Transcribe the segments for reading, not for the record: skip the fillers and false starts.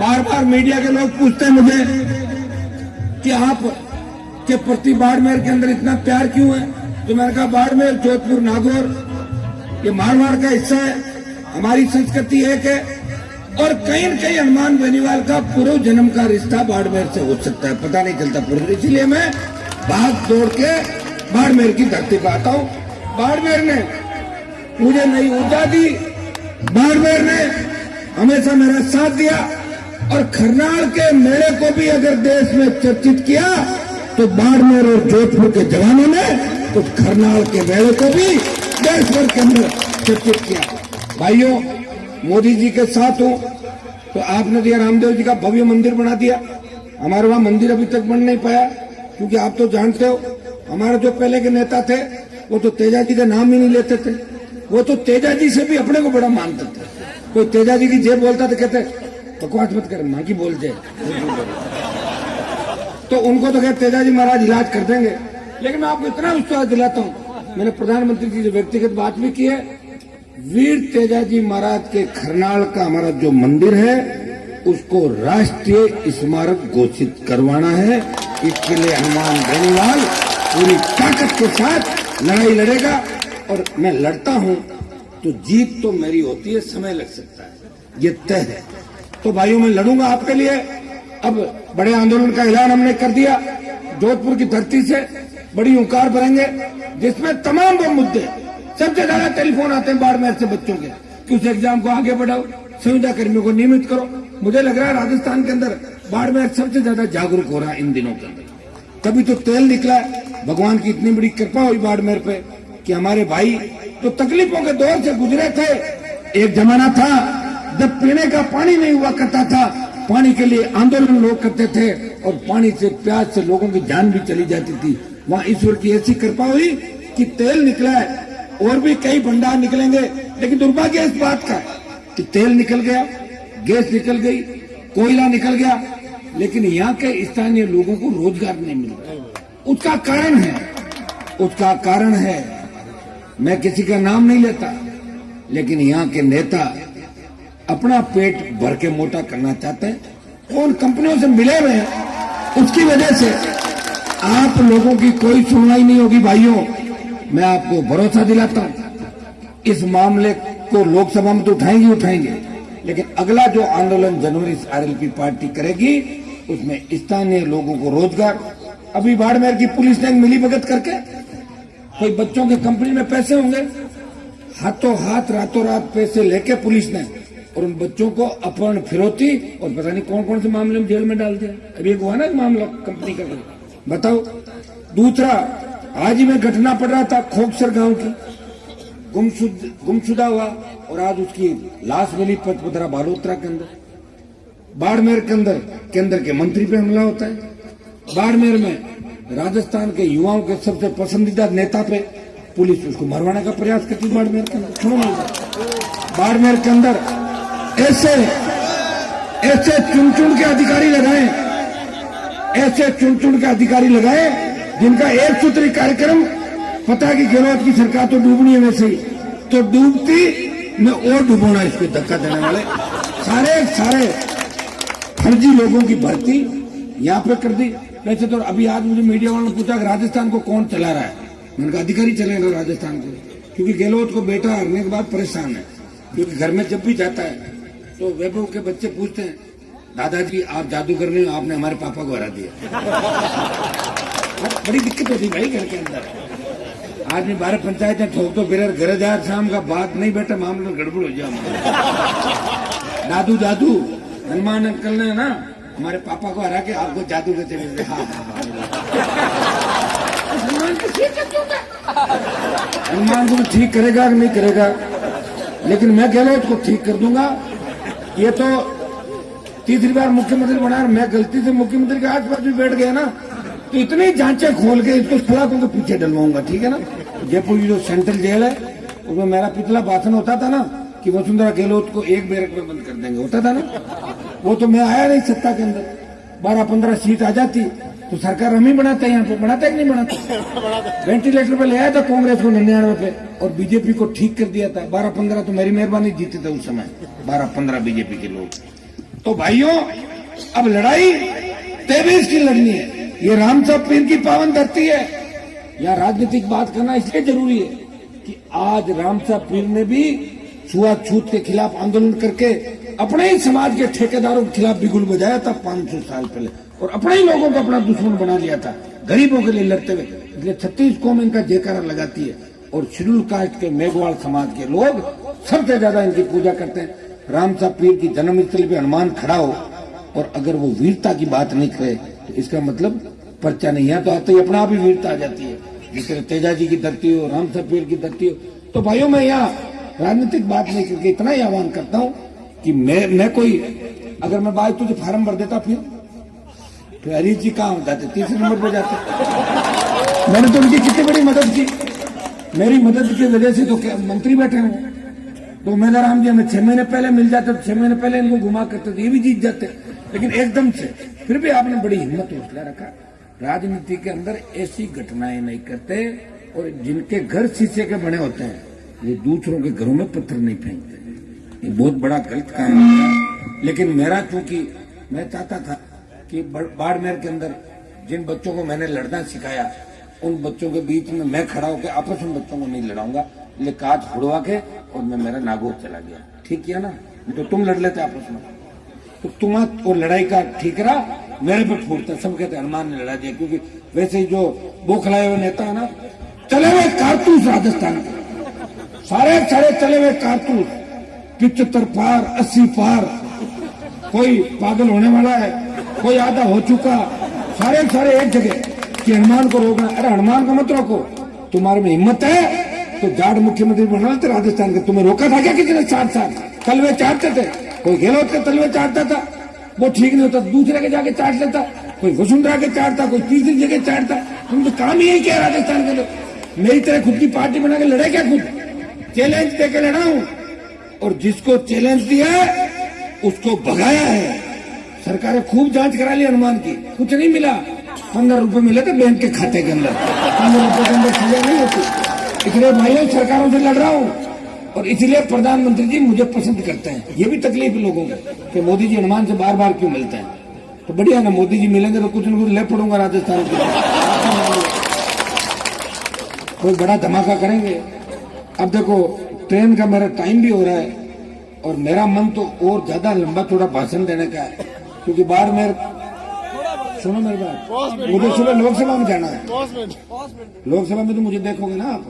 बार बार media के लोग पूछते हैं मुझे कि आप के प्रति बाड़मेर के अंदर इतना प्यार क्यों है। तो मैंने कहा बाड़मेर, जोधपुर, नागौर ये मारवाड़ का हिस्सा है, हमारी संस्कृति एक है और कहीं न कहीं हनुमान बेनीवाल का पूर्व जन्म का रिश्ता बाड़मेर से हो सकता है, पता नहीं चलता पूर्व। इसलिए मैं भाग दौड़ के बाड़मेर की धरती पर आता हूँ। बाड़मेर ने मुझे नई ऊर्जा दी, बाड़मेर ने हमेशा मेरा साथ दिया और खरनाल के मेले को भी अगर देश में चर्चित किया तो बाड़मेर और जोधपुर के जवानों ने तो खरनाल के मेले को भी देश भर के अंदर चर्चित किया। भाइयों, मोदी जी के साथ हूं तो आपने दिया रामदेव जी का भव्य मंदिर बना दिया। हमारे वहां मंदिर अभी तक बन नहीं पाया क्योंकि आप तो जानते हो हमारे जो पहले के नेता थे वो तो तेजा जी का नाम ही नहीं लेते थे। वो तो तेजा जी से भी अपने को बड़ा मानते थे। कोई तेजा जी की जेब बोलता तो कहते बकवास मत कर, मां की बोल जाए। तो उनको तो कहते तेजा जी महाराज इलाज कर देंगे। लेकिन मैं आपको इतना विश्वास दिलाता हूं, मैंने प्रधानमंत्री जी से व्यक्तिगत बात भी की है, वीर तेजा जी महाराज के खरनाल का हमारा जो मंदिर है उसको राष्ट्रीय स्मारक घोषित करवाना है। इसके लिए हनुमान बेनीवाल पूरी ताकत के साथ लड़ाई लड़ेगा और मैं लड़ता हूं तो जीत तो मेरी होती है, समय लग सकता है, ये तय है। तो भाइयों मैं लड़ूंगा आपके लिए। अब बड़े आंदोलन का ऐलान हमने कर दिया, जोधपुर की धरती से बड़ी हुंकार भरेंगे जिसमें तमाम वो मुद्दे, सबसे ज्यादा टेलीफोन आते हैं बाड़मेर से बच्चों के कि उस एग्जाम को आगे बढ़ाओ, संविदा कर्मियों को नियमित करो। मुझे लग रहा है राजस्थान के अंदर बाड़मेर सबसे ज्यादा जागरूक हो रहा है इन दिनों के अंदर। तभी तो तेल निकला, भगवान की इतनी बड़ी कृपा हुई बाड़मेर पे कि हमारे भाई तो तकलीफों के दौर से गुजरे थे। एक जमाना था जब पीने का पानी नहीं हुआ करता था, पानी के लिए आंदोलन लोग करते थे और पानी से प्यास से लोगों की जान भी चली जाती थी। वहां ईश्वर की ऐसी कृपा हुई कि तेल निकला है और भी कई भंडार निकलेंगे। लेकिन दुर्भाग्य इस बात का कि तेल निकल गया, गैस निकल गई, कोयला निकल गया, लेकिन यहाँ के स्थानीय लोगों को रोजगार नहीं मिल रहा। उसका कारण है मैं किसी का नाम नहीं लेता, लेकिन यहाँ के नेता अपना पेट भर के मोटा करना चाहते हैं। उन कंपनियों से मिले हुए हैं, उसकी वजह से आप लोगों की कोई सुनवाई नहीं होगी। भाइयों, मैं आपको भरोसा दिलाता हूं इस मामले को लोकसभा में तो उठाएंगे, लेकिन अगला जो आंदोलन जनवरी से आरएलपी पार्टी करेगी उसमें स्थानीय लोगों को रोजगार। अभी बाड़मेर की पुलिस ने मिली भगत करके कोई बच्चों के कंपनी में पैसे होंगे, हाथों हाथ रातों रात पैसे लेके पुलिस ने और उन बच्चों को अपहरण, फिरौती और पता नहीं कौन कौन से मामले में जेल में डाल दिया। अभी एक हुआ ना मामला कंपनी का, बताओ। दूसरा, आज ही में घटना पड़ रहा था खोकसर गांव की, गुमशुदा हुआ और आज उसकी लाश मिली पचपदरा बालोतरा के अंदर। बाड़मेर के अंदर केंद्र के मंत्री पे हमला होता है। बाड़मेर में राजस्थान के युवाओं के सबसे पसंदीदा नेता पे पुलिस उसको मरवाने का प्रयास करती है। बाड़मेर के अंदर सुनो, बाड़मेर के अंदर ऐसे चुन के अधिकारी लगाए, ऐसे चुन के अधिकारी लगाए जिनका एक सूत्री कार्यक्रम पता है कि गहलोत की सरकार तो डूबनी है, वैसे ही तो डूबती में और डूबोना, इसको धक्का देने वाले सारे फर्जी लोगों की भर्ती यहाँ पे कर दी। वैसे तो अभी आज मुझे मीडिया वालों ने पूछा कि राजस्थान को कौन चला रहा है, मैंने कहा अधिकारी चलेगा राजस्थान को, क्योंकि गहलोत को बेटा हारने के बाद परेशान है। क्योंकि घर में जब भी जाता है तो वैभव के बच्चे पूछते हैं, दादाजी आप जादूगर नहीं हो, आपने हमारे पापा को हरा दिया। बड़ी दिक्कत होती भाई घर के अंदर। आदमी 12 पंचायतें ठोक तो फिर घर जा, शाम का बात नहीं बेटा मामला गड़बड़ हो जाए। जादू हनुमान अंकल ने ना हमारे पापा को हरा के आपको जादू के चले। हनुमान को ठीक करेगा कि नहीं करेगा, लेकिन मैं गहलोत को ठीक कर दूंगा। ये तो तीसरी बार मुख्यमंत्री बना, मैं गलती से मुख्यमंत्री के आसपास भी बैठ गया ना तो इतनी जांचें खोल के इसको सलाखों के पीछे डलवाऊंगा, ठीक है ना। जयपुर की जो सेंट्रल जेल है उसमें मेरा पिछला भाषण होता था ना कि वसुंधरा गहलोत को एक बैरक में बंद कर देंगे, होता था ना। वो तो मैं आया नहीं सत्ता के अंदर, 12-15 सीट आ जाती तो सरकार हम ही बनाते हैं। यहाँ पे बनाते कि नहीं बनाते। वेंटिलेटर पे ले आया था कांग्रेस को 99 पे और बीजेपी को ठीक कर दिया था। 12-15 तो मेरी मेहरबानी जीते थे उस समय, 12-15 बीजेपी के लोग। तो भाइयों अब लड़ाई 23 की लड़नी है। ये रामसा पीर की पावन धरती है। यहाँ राजनीतिक बात करना इसलिए जरूरी है कि आज रामसा पीर ने भी छुआछूत के खिलाफ आंदोलन करके अपने ही समाज के ठेकेदारों के खिलाफ बिगुल बजाया था 500 साल पहले, और अपने ही लोगों को अपना दुश्मन बना लिया था, गरीबों के लिए लड़ते हुए। इसलिए 36 कौम इनका जयकारा लगाती है, और शेड्यूल कास्ट के मेघवाल समाज के लोग सबसे ज्यादा इनकी पूजा करते हैं। रामसा पीर की जन्मस्थली पे हनुमान खड़ा हो और अगर वो वीरता की बात नहीं करे तो इसका मतलब पर्चा नहीं है, तो आते ही अपना आप ही वीरता आ जाती है। जिस तरह तेजा जी की धरती हो, रामसा पीर की धरती हो। तो भाइयों मैं यहाँ राजनीतिक बात नहीं करके इतना ही आह्वान करता हूँ कि मैं कोई अगर मैं बात तुझे फार्म भर देता फिर हरीश जी कहाँ हो जाते, तीसरे नंबर पर जाते। मैंने तो उनकी कितनी बड़ी मदद की, मेरी मदद की वजह से तो मंत्री बैठे हूँ। तो मैंने राम जी हमें 6 महीने पहले मिल जाते तो 6 महीने पहले इनको घुमा करते तो ये भी जीत जाते, लेकिन एकदम से फिर भी आपने बड़ी हिम्मत हौसला रखा। राजनीति के अंदर ऐसी घटनाएं नहीं करते, और जिनके घर शीशे के बने होते हैं ये दूसरों के घरों में पत्थर नहीं फेंकते। ये बहुत बड़ा गलत काम होता है। लेकिन मेरा चूंकि मैं चाहता था कि बाड़मेर के अंदर जिन बच्चों को मैंने लड़ना सिखाया उन बच्चों के बीच में मैं खड़ा होकर आपस में बच्चों को नहीं लड़ाऊंगा, इसलिए काज फुड़वा के और मैं मेरा नागौर चला गया। ठीक किया ना, तो तुम लड़ लेते आपस में, तो तुम और लड़ाई का ठीक रहा, मेरे पे फूटता। सब कहते हनुमान ने लड़ा दिया, क्योंकि वैसे ही जो बौखलाए हुए नेता है ना, चले हुए कारतूस राजस्थान के सारे चले हुए कारतूस 75 पार 80 पार, कोई पागल होने वाला है, कोई आधा हो चुका, सारे एक जगह कि हनुमान को रोकना। अरे हनुमान को मत रोको, तुम्हारे में हिम्मत है तो जाट मुख्यमंत्री बना थे राजस्थान के, तुम्हें रोका था क्या किसी ने? 4 साल तलवे चाटते थे, कोई गहलोत के तलवे चाटता था, वो ठीक नहीं होता, दूसरे के जाके चाट लेता, कोई वसुंधरा के चाटता, कोई तीसरी जगह चाटता। तुम तो काम ही यही किया राजस्थान के लोग। मेरी तरह खुद की पार्टी बना के लड़े क्या? खुद चैलेंज देके लड़ा हूं, और जिसको चैलेंज दिया उसको भगाया है। सरकारें खूब जांच करा ली हनुमान की, कुछ नहीं मिला। 15 रुपए मिले थे बैंक के खाते के अंदर, 15 रुपए के अंदर सजा नहीं होती। इसलिए भाइयों सरकारों से लड़ रहा हूं, और इसलिए प्रधानमंत्री जी मुझे पसंद करते हैं। ये भी तकलीफ है लोगों को कि मोदी जी हनुमान से बार बार क्यों मिलते हैं। तो बढ़िया ना, मोदी जी मिलेंगे तो कुछ न कुछ ले पड़ूंगा राजस्थान के, कोई बड़ा धमाका करेंगे। अब देखो ट्रेन का मेरा टाइम भी हो रहा है, और मेरा मन तो और ज्यादा लंबा थोड़ा भाषण देने का है, क्योंकि बाहर में सुनो मेरी बात, मुझे सुबह लोकसभा में जाना है। लोकसभा में तो मुझे देखोगे ना आप,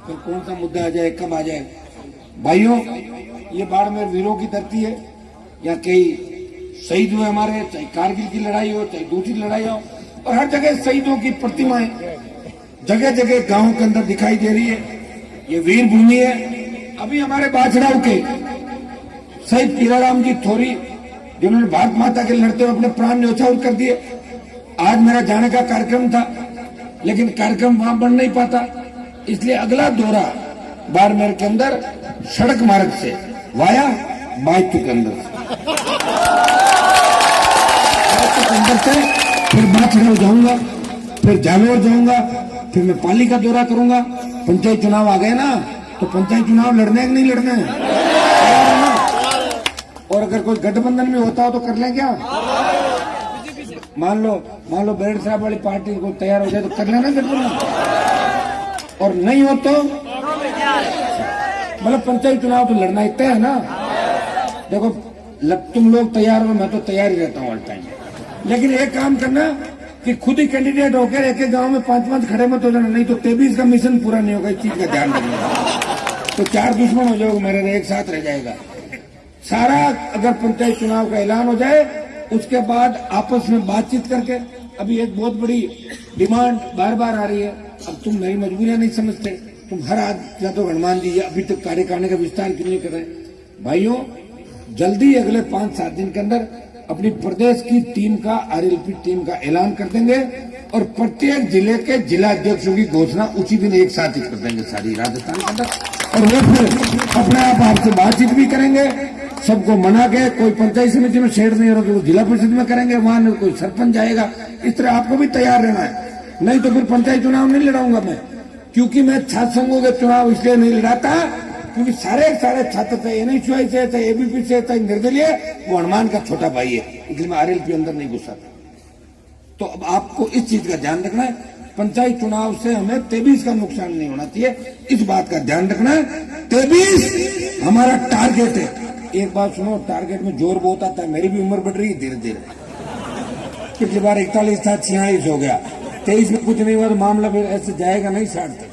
फिर कौन सा मुद्दा आ जाए, कब आ जाए। भाइयों ये बाड़मेर वीरों की धरती है, यहाँ कई शहीद हुए हमारे, चाहे कारगिल की लड़ाई हो चाहे दूसरी लड़ाई हो, और हर जगह शहीदों की प्रतिमाएं जगह जगह गांव के अंदर दिखाई दे रही है। ये वीर भूमि है। अभी हमारे बाछड़ाओं के शहीद पीराराम जी थोरी, जिन्होंने भारत माता के लड़ते हुए अपने प्राण न्यौछावर कर दिए। आज मेरा जाने का कार्यक्रम था, लेकिन कार्यक्रम वहां बन नहीं पाता, इसलिए अगला दौरा बाड़मेर के अंदर सड़क मार्ग से वाया बायतू के अंदर से फिर बाछड़ाऊ जाऊंगा, फिर जालोर जाऊंगा, फिर मैं पाली का दौरा करूंगा। पंचायत चुनाव आ गए ना, तो पंचायत चुनाव लड़ने है कि नहीं लड़ने है? और अगर कोई गठबंधन में होता हो तो कर लें क्या? मान लो बेरड साहब वाली पार्टी को तैयार हो जाए तो कर लेना गठबंधन, और नहीं हो तो मतलब पंचायत चुनाव तो लड़ना ही तय है ना। देखो तुम लोग तैयार हो, मैं तो तैयार ही रहता हूँ ऑल टाइम, लेकिन एक काम करना कि खुद ही कैंडिडेट होकर एक एक गांव में 5-5 खड़े मत हो जाना, नहीं तो 23 का मिशन पूरा नहीं होगा। इस चीज का ध्यान रखना, तो 4 दुश्मन हो जाओगे मेरे, एक साथ रह जाएगा सारा। अगर पंचायत चुनाव का ऐलान हो जाए उसके बाद आपस में बातचीत करके, अभी एक बहुत बड़ी डिमांड बार बार आ रही है, अब तुम मेरी मजबूरियां नहीं समझते, तुम हर आज तो हनुमान जी अभी तक कार्यकारिणी का विस्तार क्यों नहीं कर रहे? भाइयों जल्दी अगले 5-7 दिन के अंदर अपनी प्रदेश की टीम का, आरएलपी टीम का ऐलान कर देंगे, और प्रत्येक जिले के जिला अध्यक्षों की घोषणा उसी दिन एक साथ ही कर देंगे सारी राजस्थान के अंदर, और वो फिर अपने आप आपसे बातचीत भी करेंगे, सबको मना के। कोई पंचायत समिति में शेड नहीं हो रहा तो जिला परिषद में करेंगे, वहां कोई सरपंच जाएगा। इस तरह आपको भी तैयार रहना है, नहीं तो फिर पंचायत चुनाव नहीं लड़ाऊंगा मैं, क्योंकि मैं छात्र संघों के चुनाव इसलिए नहीं लड़ाता क्योंकि सारे छात्र थे एनएसयूआई से, थे एबीपी से, थे निर्दलीय, वो हनुमान का छोटा भाई है, इसलिए मैं आरएलपी अंदर नहीं घुसा था। तो अब आपको इस चीज का ध्यान रखना है, पंचायत चुनाव से हमें 23 का नुकसान नहीं होना चाहिए, इस बात का ध्यान रखना है। 23 हमारा टारगेट है। एक बात सुनो, टारगेट में जोर बहुत आता है, मेरी भी उम्र बढ़ रही है धीरे धीरे, पिछली बार 41 था, 46 हो गया, 23 में कुछ नहीं हुआ तो मामला फिर ऐसे जाएगा नहीं 60 तक।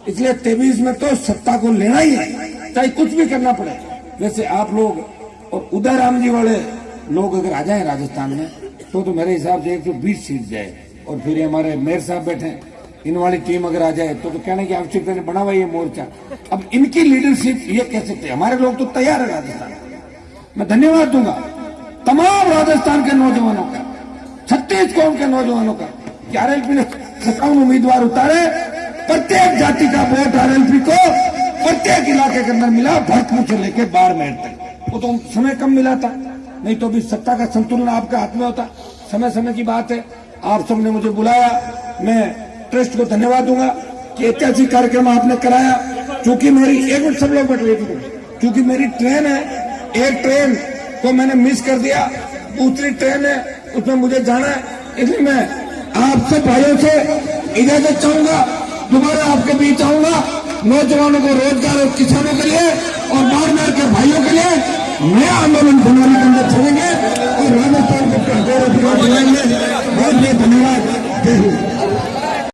इसलिए 23 में तो सत्ता को लेना ही है, चाहे कुछ भी करना पड़े। वैसे आप लोग और उदय राम जी वाले लोग अगर आ जाए राजस्थान में तो मेरे हिसाब से 120 सीट जाए, और फिर हमारे मेयर साहब बैठे, इन वाली टीम अगर आ जाए तो कहने की आवश्यकता ने बना हुआ ये मोर्चा। अब इनकी लीडरशिप ये कह सकते हैं, हमारे लोग तो तैयार है राजस्थान। मैं धन्यवाद दूंगा तमाम राजस्थान के नौजवानों का, छत्तीसगढ़ के नौजवानों का, कि आरएलपी ने 57 उम्मीदवार उतारे, प्रत्येक जाति का वोट आरएलपी को प्रत्येक इलाके के अंदर मिला, भरतपुर से लेकर बाड़मेर तक। वो तो समय कम मिला था, नहीं तो भी सत्ता का संतुलन आपके हाथ में होता। समय समय की बात है, आप सबने मुझे बुलाया, मैं ट्रस्ट को धन्यवाद दूंगा कि ऐतिहासिक कार्यक्रम आपने कराया। क्योंकि मेरी एक मिनट सब लोग बैठ रहे थे, क्योंकि मेरी ट्रेन है, एक ट्रेन को मैंने मिस कर दिया, दूसरी ट्रेन है उसमें मुझे जाना है, इसलिए मैं आप सब भाइयों से इजाजत चाहूंगा, दोबारा आपके बीच आऊंगा। नौजवानों को रोजगार और किसानों के लिए और बाड़मेर के भाइयों के लिए नया आंदोलन बनाने के अंदर चलेंगे और राजस्थान को बेरोजगार बनाएंगे। बहुत बहुत धन्यवाद। जय हिंद।